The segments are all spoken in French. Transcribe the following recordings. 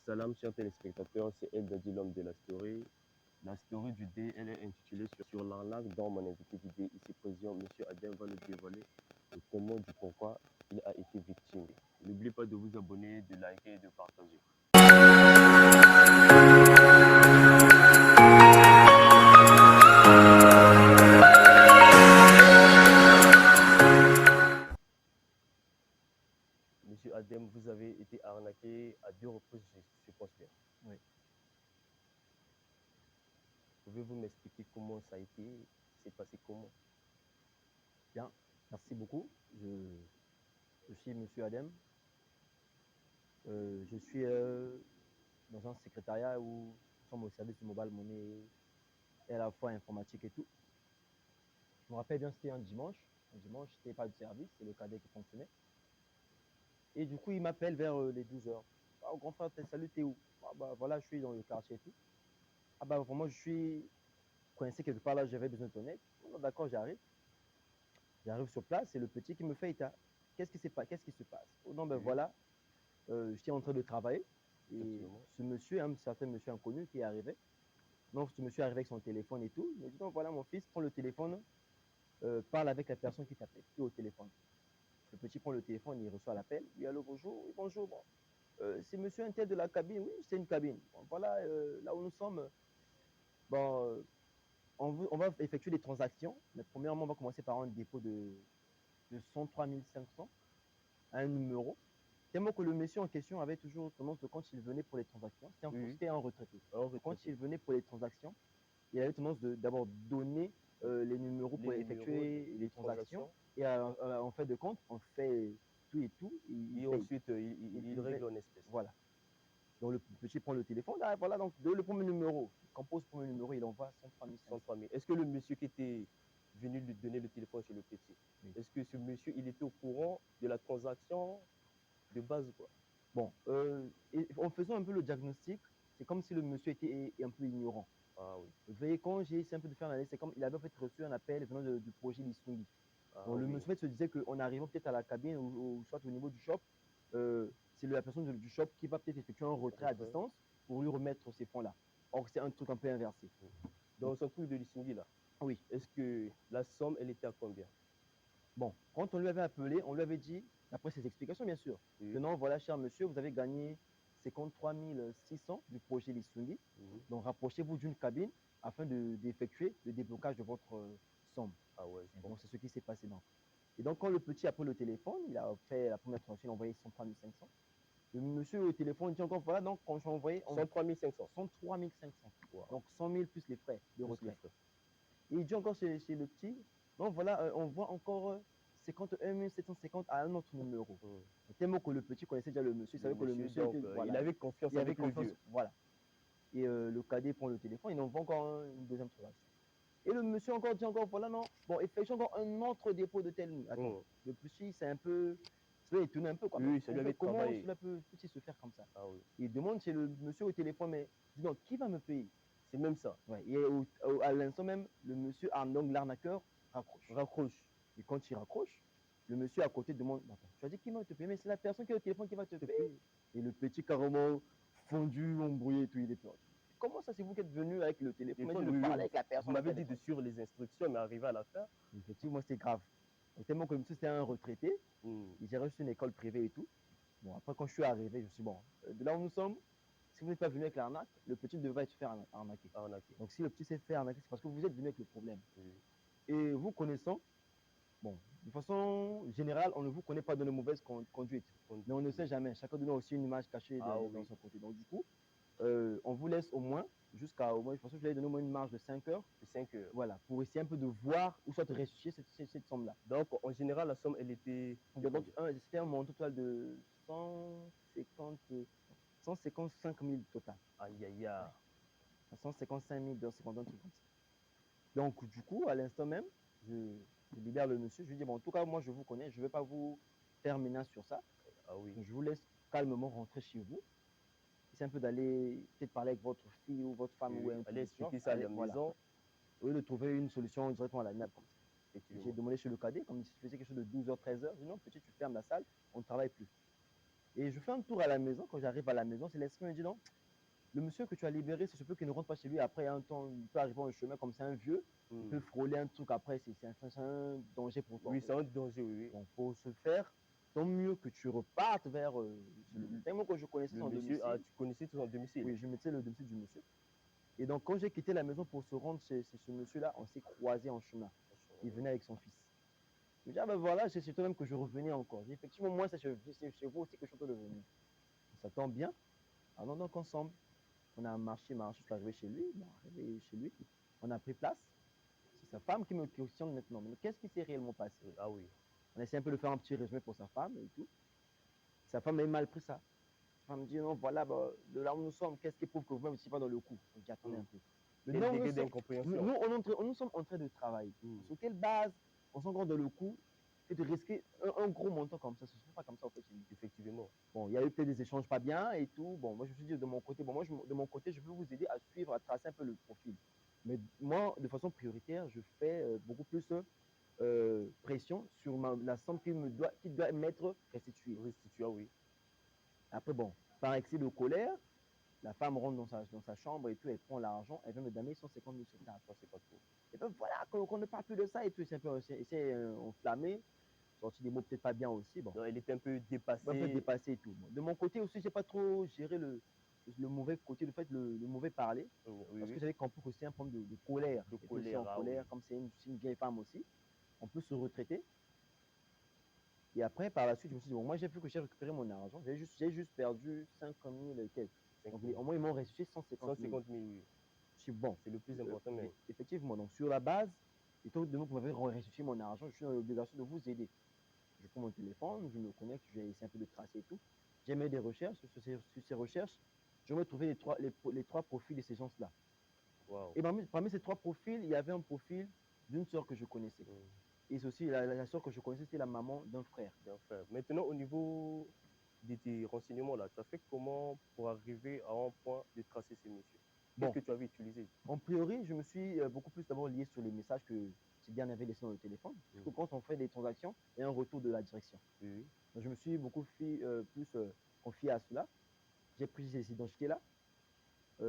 Salam, chers téléspectateurs, c'est El Dadi, l'homme de la story. La story du dé, elle est intitulée sur l'arnaque dont mon invité du dé, ici présent, M. Adem, va nous dévoiler le comment du pourquoi il a été victime. N'oubliez pas de vous abonner, de liker et de partager. Monsieur Adem, vous avez été arnaqué à deux reprises, je pense bien. Oui. Pouvez-vous m'expliquer comment ça a été, c'est passé comment? Bien, merci beaucoup. Je suis Monsieur Adem. Je suis dans un secrétariat où nous sommes au service du mobile money et à la fois informatique et tout. Je me rappelle bien, c'était un dimanche. Un dimanche, c'était pas du service, c'est le cadet qui fonctionnait. Et du coup, il m'appelle vers les 12 heures. Ah, grand frère, salut, t'es où? Ah, bah, voilà, je suis dans le quartier et tout. Ah bah vraiment, je suis coincé quelque part là, j'avais besoin de ton aide. Oh, d'accord, j'arrive. J'arrive sur place, et le petit qui me fait état. Qu'est-ce qui se passe? Oh non, ben Oui, voilà, j'étais en train de travailler et effectivement. ce monsieur, un certain monsieur inconnu qui est arrivé, donc ce monsieur arrive avec son téléphone et tout, il me dit donc voilà mon fils, prends le téléphone, parle avec la personne qui t'appelle, qui est au téléphone. Le petit prend le téléphone, il reçoit l'appel, oui allô bonjour, oui bonjour, bon, c'est monsieur un tel de la cabine, oui c'est une cabine. Bon, voilà, là où nous sommes, bon, on va effectuer des transactions, mais premièrement on va commencer par un dépôt de 103 500 à un numéro. Tellement que le monsieur en question avait toujours tendance de, quand il venait pour les transactions, Oui, c'était un retraité. un Donc, quand retraité. il venait pour les transactions, il avait tendance d'abord donner les numéros Les pour numéros effectuer les de transactions. transaction. Et en fait de compte, on fait tout et tout, il Et paye. ensuite, il Il paye. règle en espèces. Voilà. Donc le petit prend le téléphone, là, voilà, donc le premier numéro, il compose le premier numéro, il envoie 103 500. 103 000. Est-ce que le monsieur qui était venu lui donner le téléphone chez le petit, Oui. est-ce que ce monsieur, il était au courant de la transaction de base, quoi? Bon, en faisant un peu le diagnostic, c'est comme si le monsieur était un peu ignorant. Ah oui. Veuillez, quand j'ai essayé un peu de faire l'analyse, c'est comme il avait en fait reçu un appel venant du projet Lissungi. Ah Donc le oui. monsieur en fait, se disait qu'en arrivant peut-être à la cabine ou soit au niveau du shop, c'est la personne du shop qui va peut-être effectuer un retrait à Retrait. distance pour lui remettre ces fonds-là. Or, c'est un truc un peu inversé. Donc, Dans son truc de Lissingui, là, oui. est-ce que la somme, elle était à combien? Bon, quand on lui avait appelé, on lui avait dit, d'après ses explications bien sûr, que Oui. non, voilà, cher monsieur, vous avez gagné 53 600 du projet Lissungi. Mhm. Donc rapprochez-vous d'une cabine afin d'effectuer le déblocage de votre somme. Ah ouais, je Et donc comprends. c'est ce qui s'est passé donc. Et donc quand le petit a pris le téléphone, il a fait la première transaction, il a envoyé 103 500. Le monsieur au téléphone dit encore, voilà, donc quand j'ai envoyé 103 500. 103 500. Wow. Donc 100 000 plus les frais de Plus les retrait. frais. Et il dit encore chez le petit, donc voilà, on voit encore 51 750 à un autre numéro. Mhm. Tellement que le petit connaissait déjà le monsieur, il Le savait que le monsieur, monsieur donc, était, il voilà, avait confiance il avait avec le confiance, vieux. voilà. Et le cadet prend le téléphone, il envoie encore une deuxième transaction. Et le monsieur encore dit encore, voilà, non, bon, effectue encore un autre dépôt de tel nuit. Attends, Mhm. le petit, c'est un peu, cela étonné un peu, quoi. Mais Oui, ça lui avait comment travaillé. cela peut-il se faire comme ça? Ah oui. Il demande chez le monsieur au téléphone, mais dis donc, qui va me payer? C'est même ça. Ouais, et à l'instant même, le monsieur Arnaud, l'arnaqueur, raccroche. Raccroche. Et quand il raccroche, le monsieur à côté demande, attends, tu as dit qui va te payer? Mais c'est la personne qui est au téléphone qui va te Et payer. puis, Et le petit carrément fondu, embrouillé et tout, il est peur. Comment ça, c'est vous qui êtes venu avec le téléphone? Mais je téléphone, de oui, oui, parler avec la vous personne au m'avez dit de téléphone. suivre les instructions, mais arrivé à la fin, Effectivement, c'était grave. Donc, tellement que le monsieur, c'était un retraité. hmm, Il gérait sur une école privée et tout. Bon, après, quand je suis arrivé, je me suis dit, bon, de là où nous sommes, si vous n'êtes pas venu avec l'arnaque, le petit devrait être fait arnaquer. arnaqué. Donc, si le petit s'est fait arnaquer, c'est parce que vous êtes venu avec le problème. Oui. Et vous connaissant, bon, de façon générale, on ne vous connaît pas de la mauvaise conduite. Mais on ne sait jamais. Chacun de nous a aussi une image cachée Ah dans oui, son côté. Donc, du coup, on vous laisse au moins jusqu'à au moins, je pense que je vais donner au moins une marge de 5 heures. c'est 5 heures. Voilà, pour essayer un peu de voir ou soit de ressusciter cette somme-là. Donc, en général, la somme, elle était de Donc, combien? c'était un montant total de 150, 155 000 total. Aïe, aïe, aïe. Ouais. 155 250, un truc comme ça. Donc, du coup, à l'instant même, je libère le monsieur. Je lui dis, bon, en tout cas, moi, je vous connais. Je ne vais pas vous faire menace sur ça. Ah oui. Donc, je vous laisse calmement rentrer chez vous. C'est un peu d'aller peut-être parler avec votre fille ou votre femme Oui, ou oui. un truc Allez de ce genre. expliquer ça à Allez, la voilà. maison, Au lieu de trouver une solution directement à la nappe comme ça. J'ai effectivement. demandé chez le cadet, comme il faisait quelque chose de 12h, 13h. J'ai dit non, petit, tu fermes la salle, on ne travaille plus. Et je fais un tour à la maison. Quand j'arrive à la maison, c'est l'esprit me dit non, le monsieur que tu as libéré, c'est ce peu qu'il ne rentre pas chez lui. Après, il y a un temps, il peut arriver en chemin comme c'est un vieux, il peut frôler un truc après, c'est un danger pour toi. Oui, c'est un danger, oui. Donc, pour ce faire, tant mieux que tu repartes vers tellement que je connaissais son monsieur, domicile. ah, tu connaissais son domicile? Oui, je mettais le domicile du monsieur. Et donc, quand j'ai quitté la maison pour se rendre chez ce monsieur-là, on s'est croisés en chemin. Il venait avec son fils. Je me dis, ah ben voilà, c'est chez toi-même que je revenais encore. J'ai effectivement, moi, c'est chez vous aussi que je suis en train de venir. Ça tombe bien. Allons donc ensemble. On a marché, je suis arrivé chez lui. Bon, arrivé chez lui, on a pris place. C'est sa femme qui me questionne maintenant. Mais qu'est-ce qui s'est réellement passé? Ah oui. On essaie un peu de faire un petit résumé pour sa femme et tout. Sa femme a mal pris ça. Sa femme me dit, non, voilà, bah, de là où nous sommes, qu'est-ce qui prouve que vous-même, ne pas dans le coup? On dit, attendez un peu. Quel degré d'incompréhension? Nous sommes en train de travailler. Sur quelle base on s'engage dans le coup que de risquer un gros montant comme ça? Ce ne se fait pas comme ça, en fait, chez nous. Effectivement. Bon, il y a eu peut-être des échanges pas bien et tout. Bon, moi, je me suis dit, de mon côté, bon, moi, de mon côté, je peux vous aider à suivre, à tracer un peu le profil. Mais moi, de façon prioritaire, je fais beaucoup plus pression sur la somme qui doit m'être restituée. Restituée, oui. Après, bon, par excès de colère, la femme rentre dans sa chambre et tout, elle prend l'argent, elle vient me donner 150 000 sur table. 150 000. Et ben voilà, qu'on ne parle plus de ça et tout, c'est un peu enflammé, sorti des mots peut-être pas bien aussi. Bon. Non, elle était un peu dépassée. Un peu dépassée et tout. Bon. De mon côté aussi, j'ai pas trop géré le mauvais côté, le fait le mauvais parler, parce que j'avais compris que c'est un problème de colère. De colère, colère, comme c'est une vieille femme aussi, on peut se retraiter. Et après, par la suite, je me suis dit, bon, moi j'ai vu que j'ai récupéré mon argent, j'ai juste perdu 50 000 et quelques. Donc, au moins, ils m'ont restitué 150 000. 150 000, oui. Je suis bon. C'est le plus important, mais. Effectivement, donc sur la base, étant donné que vous m'avez restitué mon argent, je suis dans l'obligation de vous aider. Je prends mon téléphone, je me connecte, je vais essayer un peu de tracer et tout. J'ai mis des recherches, sur ces recherches, je vais trouver les trois profils de ces gens-là. Wow. Et parmi ces trois profils, il y avait un profil d'une sœur que je connaissais. Et c'est aussi la sœur que je connaissais, c'était la maman d'un frère. Maintenant, au niveau de tes renseignements, là, tu as fait comment pour arriver à un point de tracer ces messieurs? Qu'est-ce que tu avais utilisé? En priori, je me suis beaucoup plus d'abord lié sur les messages que ces derniers avaient laissés dans le téléphone. Parce que quand on fait des transactions, il y a un retour de la direction. Donc, je me suis beaucoup plus confié à cela. J'ai pris ces identités-là.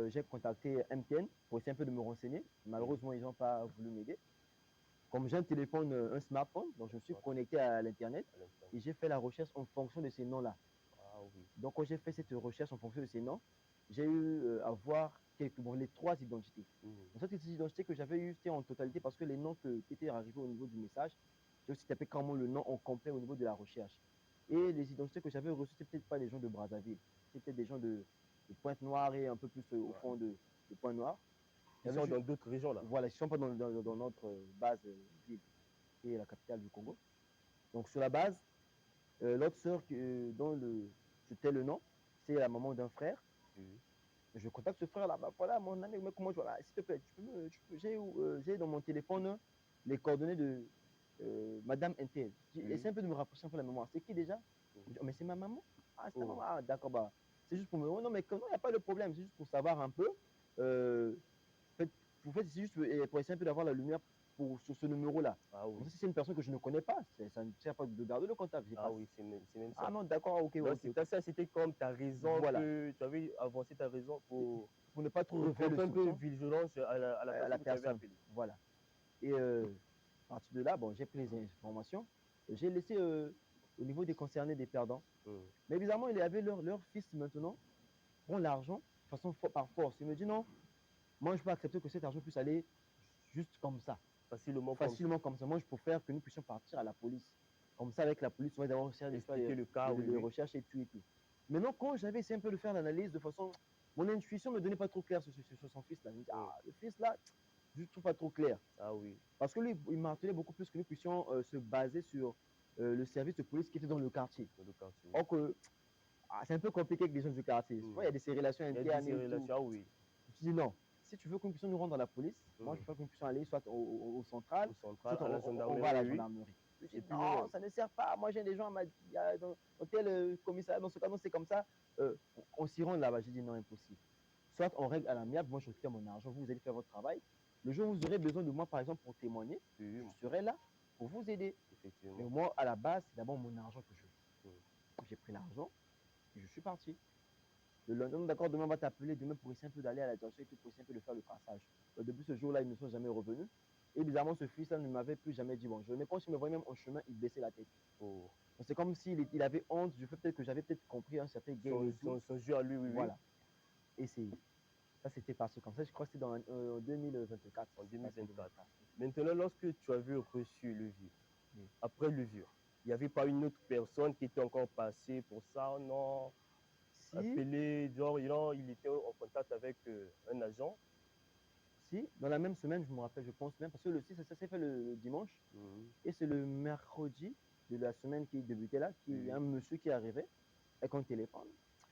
J'ai contacté MTN pour essayer un peu de me renseigner. Malheureusement, ils n'ont pas voulu m'aider. Comme j'ai un téléphone, un smartphone, donc je me suis connecté à l'Internet et j'ai fait la recherche en fonction de ces noms-là. Ah, oui. Donc, quand j'ai fait cette recherche en fonction de ces noms, j'ai eu à voir les trois identités. En fait, ces identités que j'avais eues, c'était en totalité parce que les noms qui étaient arrivés au niveau du message, j'ai aussi tapé carrément le nom en complet au niveau de la recherche. Et les identités que j'avais reçues, c'était peut-être pas des gens de Brazzaville, c'était des gens de Pointe-Noire et un peu plus au fond de Pointe-Noire. Ils sont dans d'autres régions là. Voilà, ils ne sont pas dans notre base ville, qui est la capitale du Congo. Donc sur la base, l'autre sœur dont c'était le nom, c'est la maman d'un frère. Je contacte ce frère là, bah, voilà mon ami, mais comment je vois, s'il te plaît, j'ai dans mon téléphone les coordonnées de Madame NTL. Essaye un peu de me rapprocher un peu la mémoire. C'est qui déjà? Mais c'est ma maman. Ah, c'est ta maman. Ah, d'accord, bah, c'est juste pour me. Non, mais il n'y a pas de problème, c'est juste pour savoir un peu. Vous faites, c'est juste pour essayer un peu d'avoir la lumière sur ce numéro-là. Ah, oui. Si c'est une personne que je ne connais pas, ça ne sert pas de garder le contact. Ah oui, c'est même ça. Ah non, d'accord, ok. Donc, ça, c'était comme ta raison, voilà. que tu avais avancé ta raison pour ne pas trop refaire un peu de vigilance à la personne. Voilà. Et à partir de là, bon, j'ai pris les informations. J'ai laissé au niveau des concernés des perdants. Mais évidemment, il y avait leur fils maintenant prend l'argent de façon par force. Il me dit non, moi je peux accepter que cet argent puisse aller juste comme ça. Facilement comme ça. Moi je préfère que nous puissions partir à la police. Comme ça, avec la police, on va d'abord faire des recherches et tout et tout. Maintenant, quand j'avais essayé un peu de faire l'analyse de façon. Mon intuition ne me donnait pas trop clair sur son fils là. Je me dis, le fils là, je ne trouve pas trop clair. Ah oui. Parce que lui, il martelait beaucoup plus que nous puissions se baser sur le service de police qui était dans le quartier. Or que c'est un peu compliqué avec les gens du quartier. Il y a des relations internes. Oui. Je me suis dit non, si tu veux que nous puissions nous rendre à la police, moi je préfère que nous puissions aller soit au central, soit à la gendarmerie. On va à la gendarmerie. Je dis, non, ça ne sert pas. Moi j'ai des gens dans tel commissariat, dans ce cas, non, c'est comme ça. On s'y rend là-bas. J'ai dit non, impossible. Soit on règle à l'amiable, moi je récupère mon argent, vous allez faire votre travail. Le jour où vous aurez besoin de moi, par exemple, pour témoigner, je serai là pour vous aider. Mais moi, à la base, c'est d'abord mon argent que je veux. J'ai pris l'argent. Je suis parti. Le lendemain, d'accord, demain on va t'appeler, demain pour essayer un peu d'aller à la direction et tout, pour essayer un peu de faire le traçage. Depuis ce jour-là, ils ne sont jamais revenus. Et bizarrement, ce fils-là ne m'avait plus jamais dit bonjour. Mais quand il me voyait même en chemin, il baissait la tête. Oh. Donc, c'est comme s'il il avait honte du fait peut-être que j'avais peut-être compris un certain game et tout. Son jeu à lui, oui, oui. Voilà. Et ça, c'était passé comme ça. Je crois que c'était en 2024. En C'est passé 2024. Maintenant, lorsque tu avais reçu le vieux, Oui. après le vieux, il n'y avait pas une autre personne qui était encore passée pour ça, non? Si, Appelé, genre, il était en contact avec un agent. si, dans la même semaine, je me rappelle, je pense même, parce que le 6, ça s'est fait le dimanche. Mhm. Et c'est le mercredi de la semaine qui débutait là, qu'il y a un monsieur qui arrivait avec un téléphone.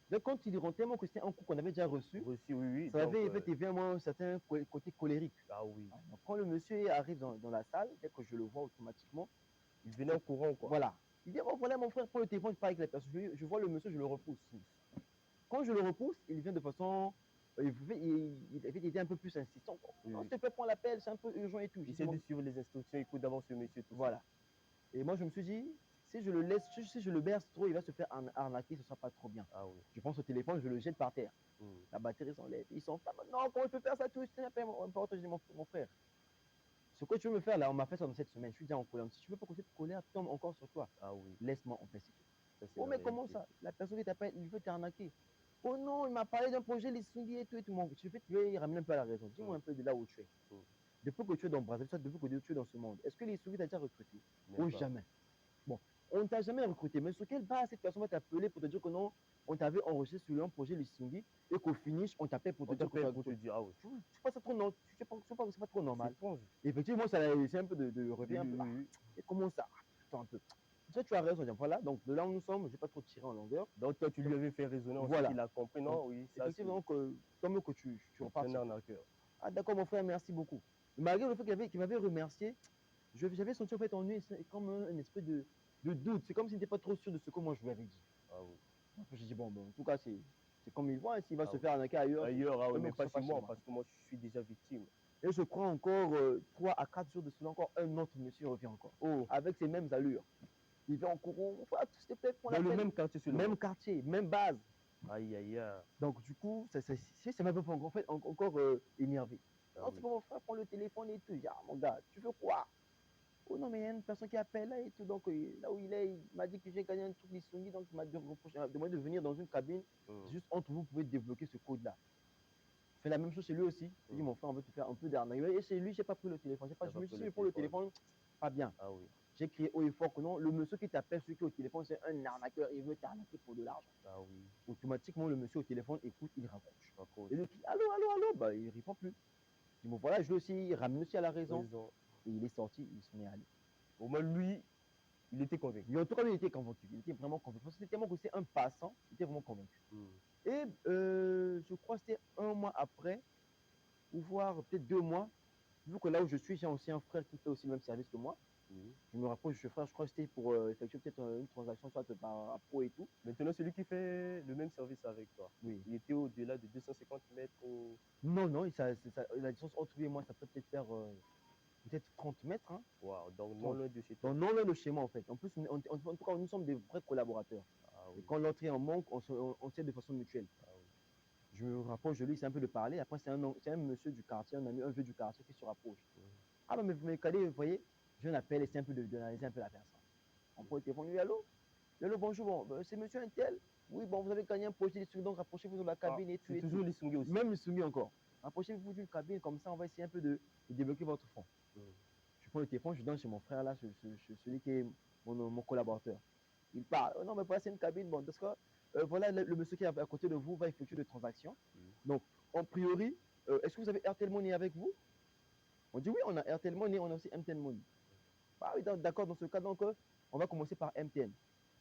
Donc, quand il rentrait, tellement que c'était un coup qu'on avait déjà reçu, Reçu, oui, oui. ça Donc, avait effectivement un certain côté colérique. ah oui. Donc, quand le monsieur arrive dans la salle, dès que je le vois automatiquement, Il venait en courant, quoi. voilà. Il dit, oh, voilà mon frère, prends le téléphone, je parle avec la personne. Je vois le monsieur, je le repousse. Quand je le repousse, il vient de façon. Il était un peu plus insistant. Oui, Non, oui. s'il te plaît, prends l'appel, c'est un peu urgent et tout. Il essaie de suivre les instructions, écoute d'abord ce monsieur, tout Voilà. Et moi, je me suis dit, si je le laisse, si je le berce trop, il va se faire arnaquer, ce ne sera pas trop bien. ça. Ah oui. Je pense au téléphone, je le jette par terre. Mhm. La batterie s'enlève. Ils sont pas. Non, comment je peux faire ça tout? C'est n'importe. Je dis, mon frère, ce que tu veux me faire là, on m'a fait ça dans cette semaine. Je suis déjà en colère. Si tu veux pas que cette colère tombe encore sur toi, Ah oui. laisse-moi en paix. Ça, c'est Oh, la mais comment réalité. ça? La personne qui t'appelle, il veut t'arnaquer. Oh non, il m'a parlé d'un projet, les Sungi et tout et tout. Tu veux ramener un peu à la raison. Dis-moi un peu de là où tu es. Depuis que tu es dans Brazzaville, depuis que tu es dans ce monde, est-ce que les Sungi t'ont déjà recruté? Même Ou pas. jamais? Bon, on ne t'a jamais recruté, mais sur quelle base cette personne va t'appeler pour te dire que non, on t'avait enregistré sur un projet les Sungi et qu'au finish, on t'appelle pour te On dire que t'appelle pour te dire, ah oui. tu penses ça trop normal? Tu penses pas que c'est pas trop normal? C'est étrange. Effectivement, c'est un peu de revient un peu. Ah, Oui. et comment ça? Attends un peu. Ça, tu as raison. Voilà, donc de là où nous sommes, je ne vais pas trop tirer en longueur. Donc, toi, tu lui avais fait raisonner, ensuite Voilà. il a compris, non? Donc, Oui, ça, c'est effectivement, tant mieux que tu repars. un arnaqueur. Ah, d'accord, mon frère, merci beaucoup. Malgré le fait qu'il m'avait remercié, j'avais senti en fait en lui comme un esprit de doute. C'est comme s'il n'était pas trop sûr de ce que moi je lui avais dit. Ah oui. Donc, j'ai dit, bon, en tout cas, c'est comme il voit. S'il va se oui. faire arnaquer ailleurs, Ailleurs, ah oui, tant mieux mais que ce pas soit chez moi, parce que moi, je suis déjà victime. Et je crois encore 3 à 4 jours de cela, encore un autre monsieur revient encore. Oh, Avec ces mêmes allures. Il vient en courant. Voilà, s'il te plaît, prends dans le l'appel. même quartier sur le Même quartier, même base. Aïe, aïe, aïe. Donc, du coup, ça m'a en fait encore énervé. Ah Non, oui. c'est pas mon frère, prends le téléphone et tout. Ah, mon gars, tu veux quoi? Oh non, mais il y a une personne qui appelle là et tout. Donc, là où il est, il m'a dit que j'ai gagné un truc d'Issongi. Donc, il m'a demandé de venir dans une cabine. Juste entre vous, vous pouvez débloquer ce code-là. Fais la même chose chez lui aussi. Je dis, mon frère, on veut te faire un peu d'arnaque. Et chez lui, j'ai pas pris le téléphone. Je me suis dit, pour le téléphone, pas bien. Ah oui. J'ai crié haut et fort que non, le monsieur qui t'appelle, celui qui est au téléphone, c'est un arnaqueur. Il veut t'arnaquer pour de l'argent. Ah oui. Automatiquement, le monsieur au téléphone écoute, il raccroche. Raccroche. Et le crie, allô, allô, allô, bah, il ne répond plus. Je dis, bon, voilà, je lui aussi, ramène aussi à la raison. Et il est sorti, il s'en est allé. Au moins, lui, il était convaincu. Mais en tout cas, lui, il était convaincu. Il était vraiment convaincu. Parce que c'était tellement que c'est un passant, il était vraiment convaincu. Et je crois que c'était un mois après, ou voire peut-être 2 mois, vu que là où je suis, j'ai aussi un frère qui fait aussi le même service que moi. Je me rapproche de ce frère, je crois que c'était pour effectuer peut-être une transaction, soit par pro et tout. Maintenant, celui qui fait le même service avec toi, oui. Il était au-delà de 250 mètres ou... Non, non, la distance entre lui et moi, ça peut peut-être faire peut-être 30 mètres. Hein. Wow, donc non loin de chez toi. Donc non loin de chez moi, en fait. En plus, en tout cas, nous sommes des vrais collaborateurs. Ah, oui. Et quand l'autre est en manque, on s'aide de façon mutuelle. Ah, oui. Je me rapproche de lui, c'est un peu de parler. Après, c'est un monsieur du quartier, un ami, un vieux du quartier qui se rapproche. Ah, non, mais Kadé, vous voyez, je l'appelle et c'est un peu d'analyser un peu la personne. On prend le téléphone, lui, allô? Allô, bonjour, bon, c'est monsieur Intel. Oui, bon, vous avez gagné un projet de donc rapprochez-vous de la cabine et tout. C'est toujours les Sungi aussi. Même les Sungi encore. Rapprochez-vous d'une cabine, comme ça, on va essayer un peu de débloquer votre fonds. Je prends le téléphone, je donne chez mon frère, là, celui qui est mon collaborateur. Il parle, oh, non, mais voilà, c'est une cabine, bon, parce que voilà, le monsieur qui est à côté de vous va effectuer des transactions. Donc, en priori, est-ce que vous avez Airtel Money avec vous? On dit oui, on a Airtel Money, on a aussi MTN Money. Ah oui, d'accord, dans ce cas, donc, on va commencer par MTN.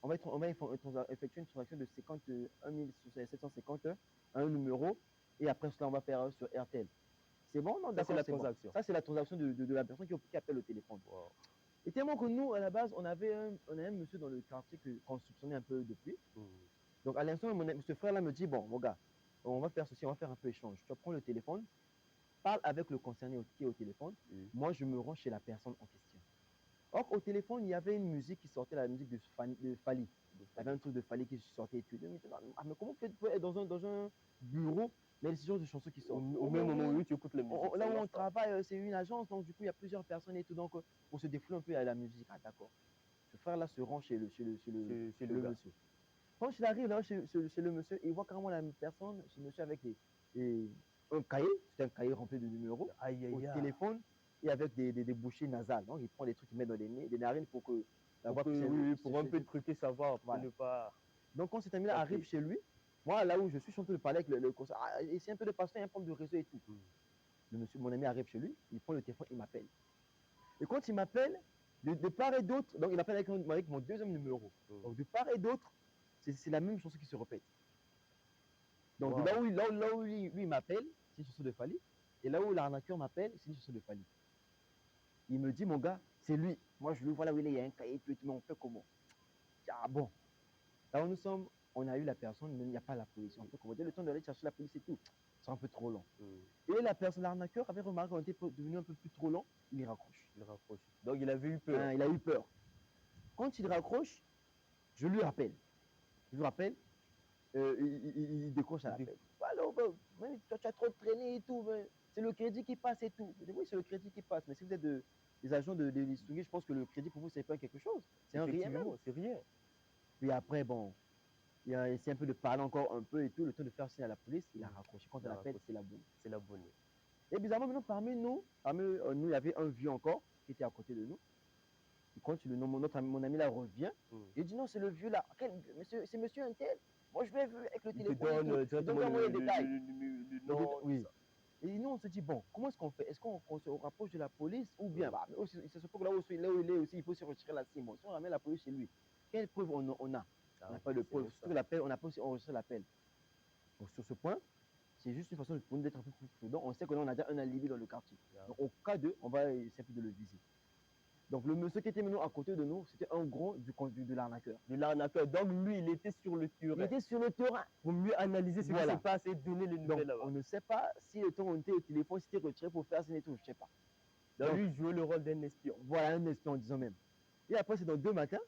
On va effectuer une transaction de 51 750 un numéro, et après cela, on va faire sur Airtel. C'est bon, non? D'accord, c'est la transaction. Bon. Ça, c'est la transaction de la personne qui appelle le téléphone. Wow. Et tellement que nous, à la base, on avait un monsieur dans le quartier qu'on soupçonnait un peu depuis. Donc, à l'instant, ce frère-là me dit, bon, mon gars, on va faire ceci, on va faire un peu échange. Tu prends le téléphone, parle avec le concerné qui est au téléphone. Moi, je me rends chez la personne en question. Or, au téléphone, il y avait une musique qui sortait, la musique de Fali. Il y avait un truc de Fali qui sortait et tout. Il me dit, ah, mais comment tu peux être dans un bureau, mais il y a ce genre de chansons qui sortent. Au même moment où tu écoutes la musique. Là ça où on marche pas. travaille, c'est une agence, donc du coup, il y a plusieurs personnes et tout. Donc, on se défoule un peu à la musique. Ah, d'accord. Ce frère-là se rend chez le gars. monsieur. Quand il arrive là chez le monsieur, il voit carrément la personne, ce monsieur avec un cahier, c'est un cahier rempli de numéros, Aïe, au aïe, aïe. téléphone et avec des bouchées nasales. Donc, il prend des trucs qu'il met dans les narines pour que la voix puisse. Oui, pour un peu truquer sa voix, pour Voilà. ne pas. Donc, quand cet ami-là arrive chez lui, moi, là où je suis en train de parler avec le conseil, essaye un peu de passer, il y a un problème de réseau et tout. Le monsieur, mon ami arrive chez lui, il prend le téléphone, il m'appelle. Et quand il m'appelle, de part et d'autre, donc il m'appelle avec mon deuxième numéro. Donc, de part et d'autre, c'est la même chanson qui se répète. Donc, Wow. là où lui il m'appelle, c'est une chanson de Fali. Et là où l'arnaqueur m'appelle, c'est une chanson de Fali. Il me dit, mon gars, c'est lui. Moi, je le vois là où il est, il y a un cahier, tout, mais on fait comment? Ah bon. Là où nous sommes, on a eu la personne, mais il n'y a pas la police. On fait comment? Le temps d'aller chercher la police et tout, c'est un peu trop long. Et la personne, l'arnaqueur, avait remarqué qu'on était devenu un peu plus trop long, il raccroche. Donc, il avait eu peur. Il a eu peur. Quand il raccroche, je lui rappelle. Je lui rappelle, il décroche à l'appel. Alors, toi, tu as trop traîné et tout, c'est le crédit qui passe et tout. Je dis, oui, c'est le crédit qui passe, mais si vous êtes des agents de l'Istungi, je pense que le crédit pour vous, c'est pas quelque chose. C'est un rien même. C'est rien. Puis après, bon, il a essayé un peu de parler encore un peu et tout, le temps de faire signe à la police, il a raccroché. Quand on l'appelle, c'est la bonne. C'est la bonne. Et bizarrement, maintenant, parmi nous, il y avait un vieux encore qui était à côté de nous. Et quand mon ami là revient, il dit non, c'est le vieux là. C'est monsieur un tel. Moi, je l'ai vu avec le téléphone. Il donne moi les détails. Le nom. Oui. Et nous, on se dit, bon, comment est-ce qu'on fait? Est-ce qu'on se rapproche de la police ou bien, c'est ce que là où il est aussi, il faut se retirer la SIM. Si on ramène la police chez lui, quelle preuve on a? On n'a pas de preuve. Surtout l'appel, on n'a pas aussi enregistré l'appel. Donc, sur ce point, c'est juste une façon de d'être un peu plus prudent. On sait que là, on a déjà un alibi dans le quartier. Donc, au cas de, on va essayer de le viser. Donc, le monsieur qui était maintenant à côté de nous, c'était un gros de l'arnaqueur. De l'arnaqueur. Donc, lui, il était sur le terrain. Il était sur le terrain. Pour mieux analyser ce qui se passe et donner les nouvelles là-bas. On ne sait pas si le temps on était au téléphone, c'était retiré pour faire ce et tout, je ne sais pas. Donc, lui, il jouait le rôle d'un espion. Voilà, un espion, disons même. Et après, c'est dans 2 matins,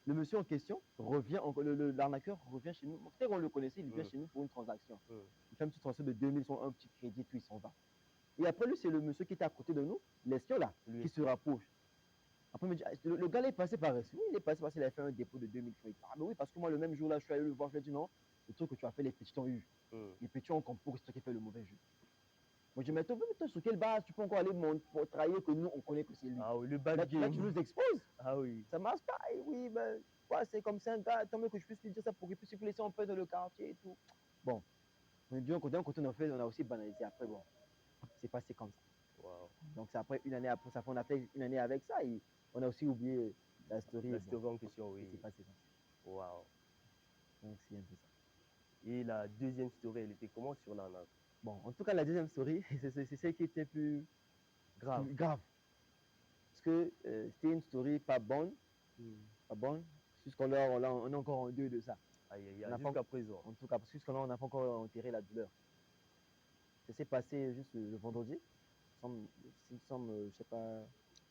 le monsieur en question revient, l'arnaqueur revient chez nous. Peut-être qu'on le connaissait, il vient chez nous pour une transaction. Il fait une petite transaction de 2000, un petit crédit, tout, il s'en va. Et après, lui, c'est le monsieur qui était à côté de nous, l'espion là, qui se rapproche. Après, il me dit, le gars, il est passé par ici. Oui, il est passé parce qu'il a fait un dépôt de 2000 francs. Ah, mais oui, parce que moi, le même jour là, je suis allé le voir, je lui ai dit non, le truc que tu as fait, les petits ont eu. Les petits ont compris que c'est toi qui fait le mauvais jeu. Moi, je dis, mais toi, sur quelle base tu peux encore aller pour trahir que nous, on connaît que c'est lui? Ah oui, le bad game. Là, tu nous exposes. Ah oui. Ça marche pas. Et oui, ben, ouais, c'est comme ça un gars, tant mieux que je puisse lui dire ça pour qu'il puisse laisser en paix dans le quartier et tout. Bon, d'un côté, on a aussi banalisé. Après, bon, c'est passé comme ça. Wow. Donc, c'est après une année après ça, on a fait une année avec ça et on a aussi oublié la story. La story en question, oui. C'est passé comme ça. Wow. Donc, c'est un peu ça. Et la deuxième story, elle était comment sur l'arnaque? Bon, en tout cas, la deuxième story, c'est celle qui était plus grave. Parce que c'était une story pas bonne. Pas bonne. Jusqu'à là, on est encore en deuil de ça. Aïe, aïe, aïe, jusqu'à présent. En tout cas, parce que jusqu'à là, on n'a pas encore enterré la douleur. Ça s'est passé juste le vendredi. Il me semble, je sais pas.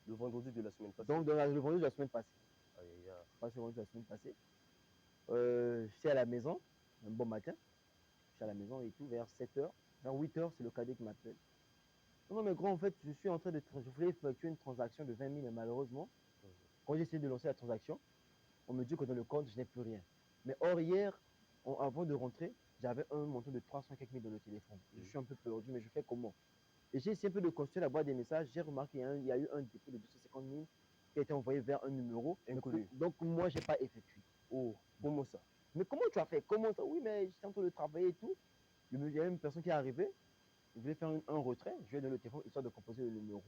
Le vendredi de la semaine passée. Donc, le vendredi de la semaine passée. Aïe, aïe, aïe. C'est pas le vendredi de la semaine passée. Je suis à la maison, un bon matin. Je suis à la maison et tout, vers 7h. Vers 8h, c'est le cadet qui m'appelle. Non, mais grand, en fait, je voulais effectuer une transaction de 20 000, mais malheureusement, quand j'ai essayé de lancer la transaction, on me dit que dans le compte, je n'ai plus rien. Mais or, hier, avant de rentrer, j'avais un montant de 300 quelques mille dans le téléphone. Je suis un peu perdu, mais je fais comment? Et j'ai essayé un peu de consulter la boîte des messages. J'ai remarqué qu'il y a eu un dépôt de 250 000 qui a été envoyé vers un numéro inconnu. Donc, moi, je n'ai pas effectué. Oh, comment ça? Mais comment tu as fait? Comment ça? Oui, mais j'étais en train de travailler et tout. Il y a une personne qui est arrivée. Il voulait faire un retrait. Je lui ai donné le téléphone histoire de composer le numéro.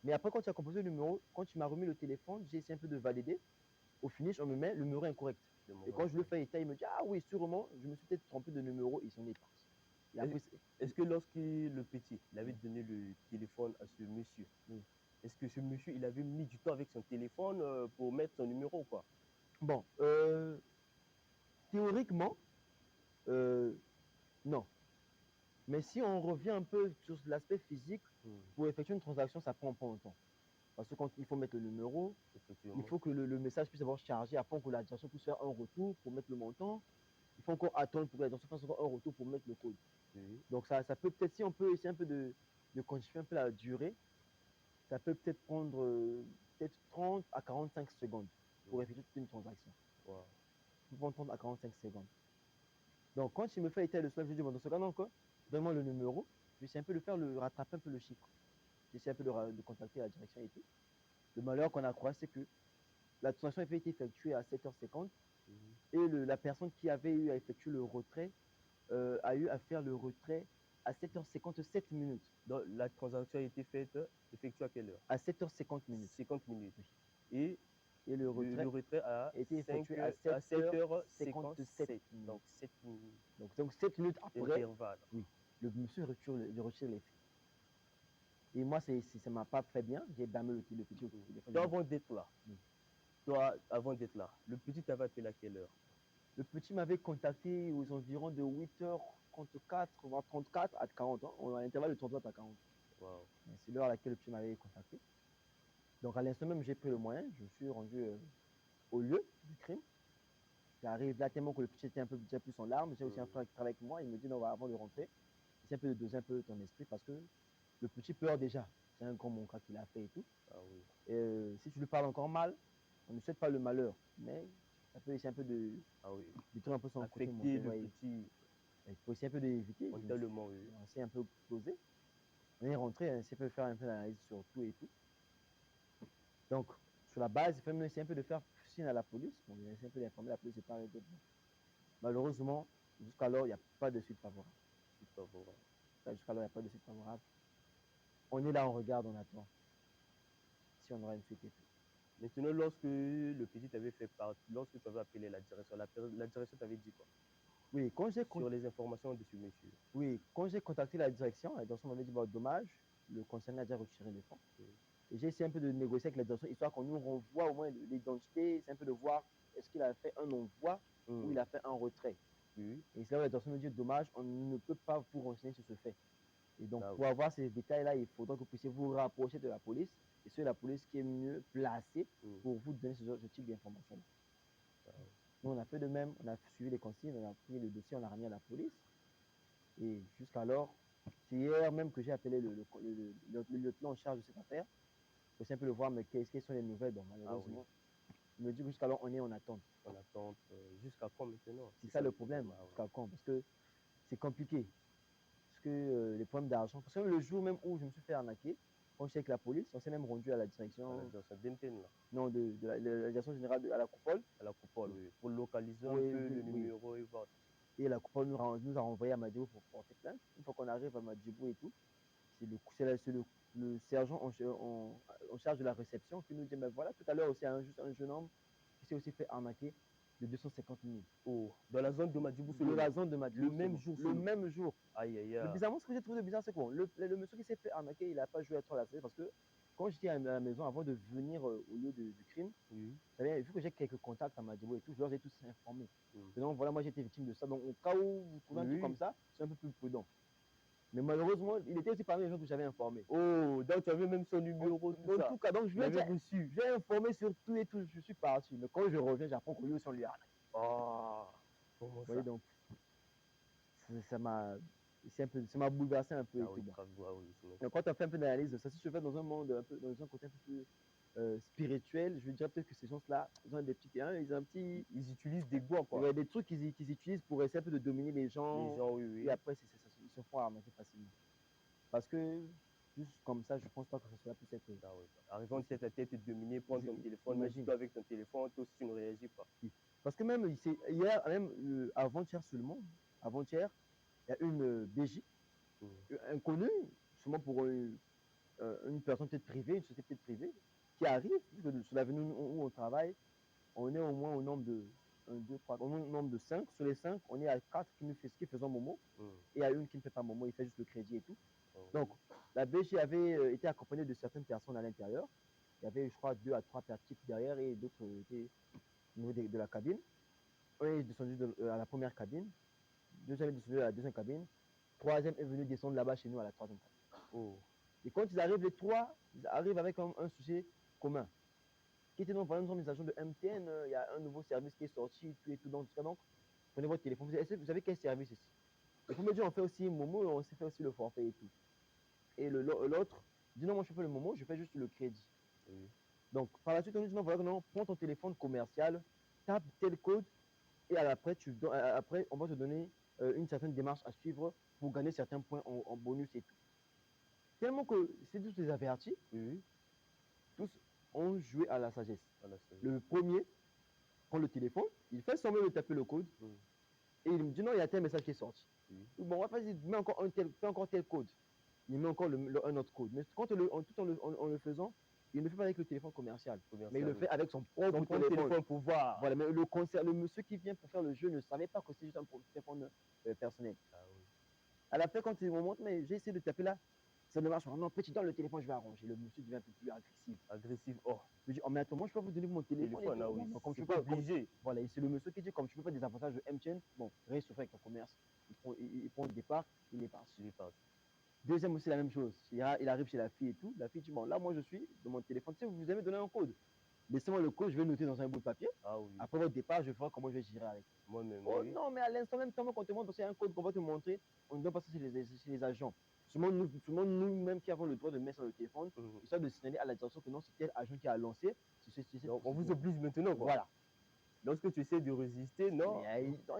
Mais après, quand tu as composé le numéro, quand tu m'as remis le téléphone, j'ai essayé un peu de valider. Au finish, on me met le numéro incorrect. Et quand je le fais état, il me dit, ah oui, sûrement, je me suis peut-être trompé de numéro, il s'en est parti. Est-ce que lorsque le petit il avait donné le téléphone à ce monsieur, est-ce que ce monsieur il avait mis du temps avec son téléphone pour mettre son numéro ou quoi? Bon, théoriquement, non. Mais si on revient un peu sur l'aspect physique, pour effectuer une transaction, ça prend pas longtemps. Parce que quand il faut mettre le numéro, il Effectivement. faut que le message puisse avoir chargé afin que la direction puisse faire un retour pour mettre le montant. Il faut encore attendre pour que la direction fasse encore un retour pour mettre le code. Oui. Donc ça peut peut-être, si on peut essayer un peu de quantifier un peu la durée, ça peut peut-être prendre peut-être 30 à 45 secondes pour effectuer toute une transaction. Wow. Ça peut prendre 30 à 45 secondes. Donc quand il me fait étaler le swap, je dis, bon, dans ce cas, donc, donne-moi le numéro. Je vais essayer un peu de faire rattraper un peu le chiffre. J'essaie un peu de contacter la direction et tout. Le malheur qu'on a croisé, c'est que la transaction avait été effectuée à 7h50 et la personne qui avait eu à effectuer le retrait a eu à faire le retrait à 7h57 minutes. Donc, la transaction a été faite, effectuée à quelle heure? À 7h50 minutes. 50 minutes. Oui. Et le retrait a été effectué à 7h57. minutes. Donc 7 minutes Donc 7 minutes après, d'intervalle. oui, le monsieur retire les faits. Et moi, ça ne m'a pas fait bien. J'ai bâmé le petit au téléphone. Toi, avant d'être là, Oui. le petit t'avait appelé à quelle heure? Le petit m'avait contacté aux environs de 8h34, voire 34 à 40. On a un intervalle de 34 à 40. Wow. C'est l'heure à laquelle le petit m'avait contacté. Donc à l'instant même, j'ai pris le moyen. Je me suis rendu au lieu du crime. J'arrive là tellement que le petit était un peu déjà plus en larmes. J'ai aussi un frère qui travaille avec moi. Il me dit non, avant de rentrer, essaie un peu de doser un peu ton esprit parce que le petit peur déjà. C'est un grand monca qu'il a fait et tout. Ah oui. Et si tu lui parles encore mal, on ne souhaite pas le malheur, mais ça peut essayer un peu de détruire un peu son côté affecter monté. le petit. Il faut essayer un peu d'éviter. Mentalement, oui. On s'est un peu posé. On est rentré, on essaie de faire un peu d'analyse sur tout et tout. Donc, sur la base, il faut même essayer un peu de faire signe à la police. On essaie un peu d'informer la police et pas arrêter. Malheureusement, jusqu'alors, il n'y a pas de suite favorable. Jusqu'alors, il n'y a pas de suite favorable. On est là, on regarde, on attend. Si on aura une suite et tout. Maintenant, lorsque le petit t'avait fait part, lorsque tu avais appelé la direction t'avait dit quoi? Oui, sur les informations de ce monsieur. Oui, quand j'ai contacté la direction m'avait dit bah, dommage, le concerné a déjà retiré les fonds. Et j'ai essayé un peu de négocier avec la direction, histoire qu'on nous renvoie au moins l'identité, c'est un peu de voir est-ce qu'il a fait un envoi ou il a fait un retrait. Et c'est là où la direction me dit dommage, on ne peut pas vous renseigner sur ce fait. Et donc, pour avoir ces détails-là, il faudra que vous puissiez vous rapprocher de la police, et c'est la police qui est mieux placée pour vous donner ce type d'informations. Nous, on a fait de même, on a suivi les consignes, on a pris le dossier, on l'a ramené à la police. Et jusqu'alors, c'est hier même que j'ai appelé le lieutenant en charge de cette affaire pour un peu le voir, mais quelles sont les nouvelles. Bon, malheureusement, il me dit que jusqu'alors, on est en attente. En attente, jusqu'à quand maintenant? C'est ça le problème, jusqu'à quand? Parce que c'est compliqué. Parce que les problèmes d'argent, parce que le jour même où je me suis fait arnaquer, quand j'étais avec la police, on s'est même rendu à la direction. Non, de la direction générale à la coupole. À la coupole, oui. Pour localiser un peu le numéro et voir. Et la coupole nous a renvoyé à Madjibou pour porter plainte. Une fois qu'on arrive à Madjibou et tout, c'est le sergent en charge de la réception qui nous dit mais voilà, tout à l'heure aussi, un jeune homme qui s'est aussi fait arnaquer de 250 000. Oh, dans la zone de Madjibou, la zone de Madjibou. Le même jour. Aïe, aïe, aïe. Bizarrement, ce que j'ai trouvé de bizarre, c'est quoi le monsieur qui s'est fait arnaquer, il n'a pas joué à trop la série parce que quand j'étais à la maison, avant de venir au lieu du crime, vu que j'ai quelques contacts à Madjibou et tout, je leur ai tous informés. Donc voilà, moi j'ai été victime de ça. Donc au cas où vous trouvez un truc comme ça, c'est un peu plus prudent. Mais malheureusement, il était aussi parmi les gens que j'avais informés. Oh, donc tu avais même son numéro, tout ça. En tout cas, donc je lui ai reçu. J'ai informé sur tout et tout, je suis parti. Mais quand je reviens, j'apprends que lui aussi on lui a arnaqué. Comment vous voyez, donc ça m'a bouleversé un peu et tout. Donc quand on fait un peu d'analyse de ça, si je fais dans un monde un peu, dans un côté un peu plus spirituel, je veux dire peut-être que ces gens-là, ils ont des petits ils utilisent des bois, quoi. Il y a des trucs qu'ils utilisent pour essayer un peu de dominer les gens. Oui. Et après, ils se font arnaquer facilement. Parce que juste comme ça, je pense pas que cela puisse être. Arrivant tête à tête, dominer, prendre ton téléphone, même si toi avec ton téléphone, toi aussi tu ne réagis pas. Parce que même hier, même avant-hier seulement, avant-hier, il y a une BJ, inconnue, seulement pour une personne peut-être privée, une société peut-être privée, qui arrive, sur l'avenue où on travaille, on est au moins au nombre de 1, 2, 3, au nombre de 5. Sur les 5, on est à 4 qui faisons Momo, et il y a une qui ne fait pas Momo, il fait juste le crédit et tout. Donc, la BG avait été accompagnée de certaines personnes à l'intérieur. Il y avait, je crois, 2 à 3 types derrière et d'autres étaient au niveau de la cabine. On est descendu à la première cabine. Deuxième est descendu à la deuxième cabine. Troisième est venu descendre là-bas chez nous à la troisième cabine. Et quand ils arrivent, les trois, ils arrivent avec un sujet commun. Qui était donc, par exemple, les agents de MTN, il y a un nouveau service qui est sorti, tout et tout. Donc, prenez votre téléphone. Vous savez quel service ici? Le premier dit, on fait aussi Momo, on sait faire aussi le forfait et tout. Et l'autre dit, non, moi, je fais pas le Momo, je fais juste le crédit. Oui. Donc, par la suite, on nous dit, non, voilà, non, prends ton téléphone commercial, tape tel code, et après, après on va te donner une certaine démarche à suivre pour gagner certains points en bonus et tout. Tellement que c'est tous les avertis, Oui. tous ont joué à la sagesse. Voilà, c'est- Le premier prend le téléphone, il fait semblant de taper le code, Mm. et il me dit, non, il y a tel message qui est sorti. Oui. Bon, vas-y, mets encore fais encore tel code. Il met encore un autre code. Mais tout en le faisant, il ne le fait pas avec le téléphone commercial. Mais il le fait avec son propre Son propre téléphone. téléphone pour voir. Voilà, mais le monsieur qui vient pour faire le jeu ne savait pas que c'est juste un téléphone personnel. Ah oui. À la fin, quand il me montre, mais j'ai essayé de taper là, ça ne marche pas. Non, petit, dans le téléphone, je vais arranger. Le monsieur devient un peu plus agressif. Agressif. Oh, Je dis, oh, mais attends, moi, je peux vous donner mon téléphone. téléphone, ah oui. Non, comme je C'est peux pas pas, obligé. voilà, et c'est le monsieur qui dit, comme tu peux pas des avantages de MTN, bon, reste sur avec ton commerce. Il prend le départ, il est parti. Il est parti. Deuxième aussi, la même chose. Il arrive chez la fille et tout. La fille dit, bon, là, moi, je suis de mon téléphone. Si vous avez donné un code, laissez-moi le code, je vais le noter dans un bout de papier. Ah oui. Après votre départ, je vais voir comment je vais gérer avec. Moi-même. Oh Oui. non, mais à l'instant même, quand on te montre, c'est un code qu'on va te montrer, on ne doit pas passer chez les agents. Seulement nous-mêmes qui avons le droit de mettre sur le téléphone, Mhm. histoire de signaler à la direction que non, c'est tel agent qui a lancé. Donc, on vous oblige maintenant, quoi. Voilà. Lorsque tu essaies de résister, non.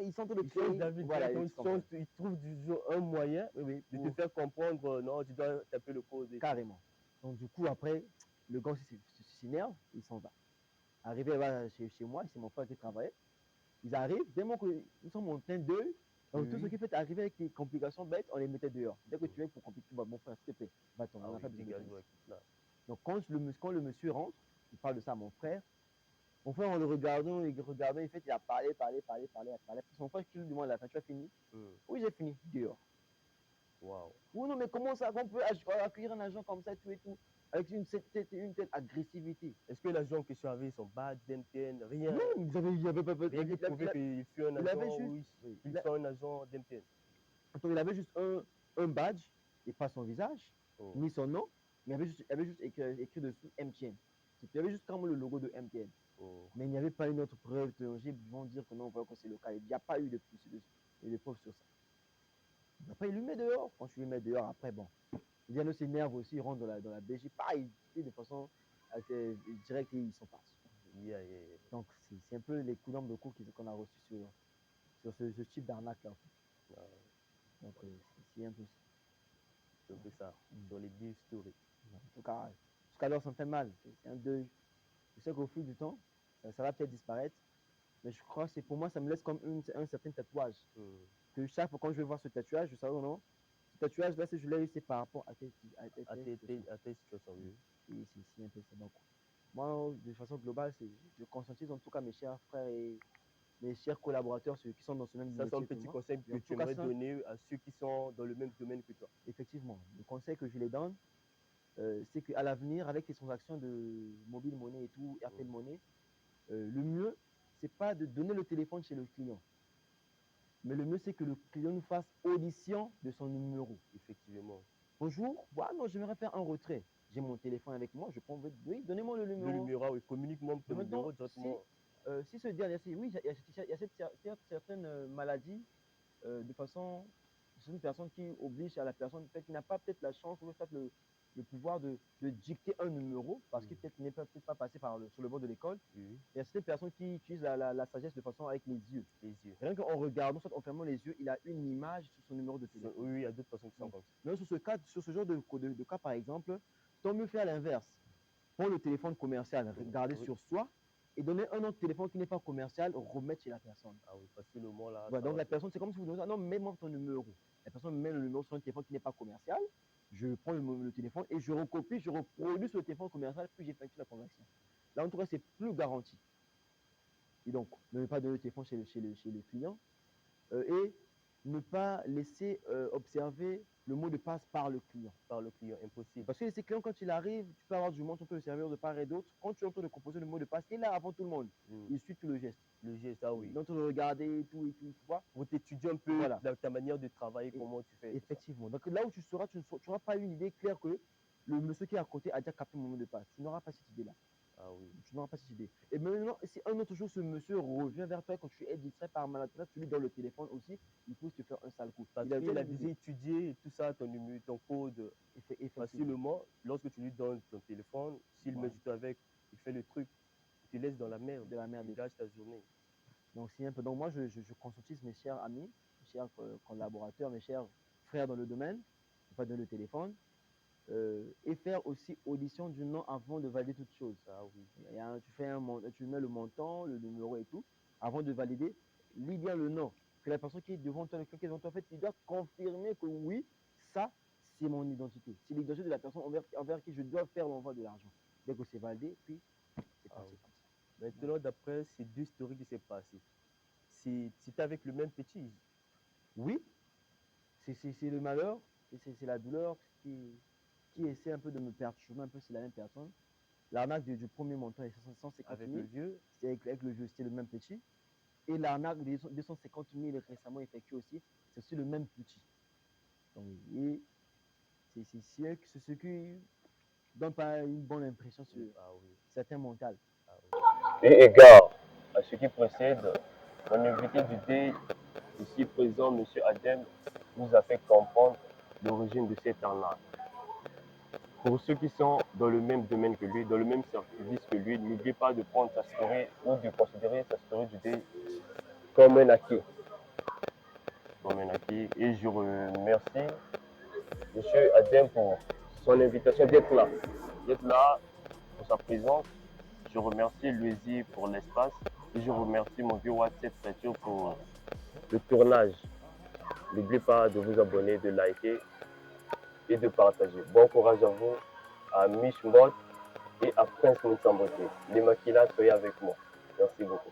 Ils sont en train de Ils créer. changent d'avis. Voilà, Ils trouvent toujours un moyen oui, de te faire comprendre, non, tu dois taper le code. carrément. Donc du coup, après, le gars s'énerve, il s'en va. Arrivé là, chez moi, c'est mon frère qui travaillait. Ils arrivent, dès que nous sommes en plein d'eux, donc tout ce qui fait arriver avec des complications bêtes, on les mettait dehors. Dès que tu viens pour compliquer, bah, mon frère, s'il te plaît, va-t'en, on n'a pas besoin de toi ici. Donc quand le monsieur rentre, il parle de ça à mon frère. Mon frère, en le regardant, il fait, il a parlé. Son frère, qui lui demande à la fin, tu as fini? Oui, j'ai fini, dehors. Wow. Oui, non, mais comment ça, on peut accueillir un agent comme ça, tout et tout, avec une telle agressivité? Est-ce que l'agent que tu avais son badge d'MTN, rien? Non, il n'y avait pas. Rien qui prouvait qu'il fut un agent, il soit un agent d'MTN. Donc, il avait juste un badge, et pas son visage, ni son nom, mais il avait juste écrit dessous MTN. Il y avait juste comme le logo de MTN. Mais il n'y avait pas une autre preuve théologique vont dire que non, on voit que c'est le cas. Il n'y a pas eu de preuve sur ça. Après, il lui met dehors. Quand je lui mets dehors, après, bon, il vient de s'énerve aussi, il rentre dans la BG, pareil, de façon directe et ils sont partis. Donc, c'est un peu les coups d'arme de cours qu'on a reçus sur ce type d'arnaque-là. Donc, c'est un peu ça. C'est un peu ça, sur les deux stories. En tout cas, jusqu'alors, ça me fait mal. C'est un deuil. Je sais qu'au fil du temps, ça va peut-être disparaître. Mais je crois que pour moi, ça me laisse comme un certain tatouage. Que chaque fois quand je vais voir ce tatouage, je sais ou non, ce tatouage-là, si je l'ai eu, c'est par rapport à tes situations. Oui, c'est un peu ça. Donc, moi, de façon globale, je conscientise en tout cas mes chers frères et mes chers collaborateurs, ceux qui sont dans ce même domaine. Ça, c'est un petit conseil que tu aimerais donner à ceux qui sont dans le même domaine que toi. Effectivement. Le conseil que je les donne, c'est qu'à l'avenir, avec les transactions de mobile money et tout, Airtel Money, le mieux, c'est pas de donner le téléphone chez le client. Mais le mieux, c'est que le client nous fasse audition de son numéro. Effectivement. Bonjour, voilà, non, j'aimerais faire un retrait. J'ai mon téléphone avec moi, je prends, oui, donnez-moi le numéro. Le numéro, oui, communique-moi ton numéro directement. Si ce dernier, oui, il y a certaines maladies, de façon, c'est une personne qui oblige à la personne qui n'a pas peut-être la chance ou peut-être le pouvoir de dicter un numéro parce qu'il n'est peut-être pas passé sur le bord de l'école. Il y a certaines personnes qui utilisent la sagesse de façon avec les yeux. Rien qu'en regardant, soit en fermant les yeux, il a une image sur son numéro de téléphone. Oui, il y a d'autres personnes qui sont comme ça. Mais sur ce genre de cas, par exemple, tant mieux faire l'inverse. Prendre le téléphone commercial, regarder sur soi et donner un autre téléphone qui n'est pas commercial, remettre chez la personne. Ah oui, facilement là. Voilà, donc la personne, c'est comme si vous donnez, non, mets-moi ton numéro. La personne met le numéro sur un téléphone qui n'est pas commercial. Je prends le téléphone et je recopie, je reproduis sur le téléphone commercial, puis j'effectue la transaction. Là, en tout cas, c'est plus garanti. Et donc, ne pas donner le téléphone chez le client et ne pas laisser observer le mot de passe par le client. Par le client, impossible. Parce que ces clients, quand il arrive, tu peux avoir du monde, on peut le servir de part et d'autre. Quand tu es en train de composer le mot de passe, il est là avant tout le monde. Il suit tout le geste. Le geste, ah oui. Il est en train de regarder et tout, tu vois. Pour t'étudier un peu ta manière de travailler, comment tu fais. Effectivement. Donc là où tu seras, tu n'auras pas une idée claire que le monsieur qui est à côté a déjà capté mon mot de passe. Tu n'auras pas cette idée-là. Ah oui. Tu n'auras pas cette idée. Et maintenant, si un autre jour, ce monsieur revient vers toi quand tu es distrait par maladresse, tu lui donnes le téléphone aussi, il peut te faire un sale coup. Parce Il a qu'il a déjà déjà étudié tout ça, ton numéro, ton code. effectivement. Facilement, lorsque tu lui donnes ton téléphone, s'il met Voilà. du temps avec, il fait le truc, il te laisse dans la merde, De la merde. il gâche ta journée. Donc, c'est un peu. Donc, moi, je conscientise mes chers amis, mes chers collaborateurs, mes chers frères dans le domaine, pas dans le téléphone, et faire aussi audition du nom avant de valider toute chose. Ah oui. Tu mets le montant, le numéro et tout, avant de valider, lis bien le nom. Que la personne qui est devant toi, qui est devant toi, en fait, il doit confirmer que oui, ça, c'est mon identité. C'est l'identité de la personne envers qui je dois faire l'envoi de l'argent. Dès que c'est validé, puis c'est Ah parti oui. comme ça. Maintenant, d'après ces deux stories qui s'est passées, c'était avec le même petit. Oui, c'est le malheur, c'est la douleur qui essaie un peu de me perturber un peu, c'est la même personne. L'arnaque du premier montant est 150 Avec 000, le vieux, c'est avec le vieux, c'était le même petit. Et l'arnaque des 250 000 récemment effectuée aussi, c'est aussi le même petit. Donc, et c'est ce qui donne pas une bonne impression sur ah oui, certains mentales. ah oui. Et égard à ce qui précède, mon invité du dé, ici présent, M. Adem, nous a fait comprendre l'origine de cette arnaque. Pour ceux qui sont dans le même domaine que lui, dans le même service que lui, n'oubliez pas de prendre sa story ou de considérer sa story du dé comme un acquis. Comme un acquis. Et je remercie M. Adem pour son invitation d'être là pour sa présence. Je remercie Louisie pour l'espace et je remercie mon vieux WhatsApp Statue pour le tournage. N'oubliez pas de vous abonner, de liker et de partager. Bon courage à vous, à Mich Mott et à Prince Moussamboté. Les maquillages, soyez avec moi. Merci beaucoup.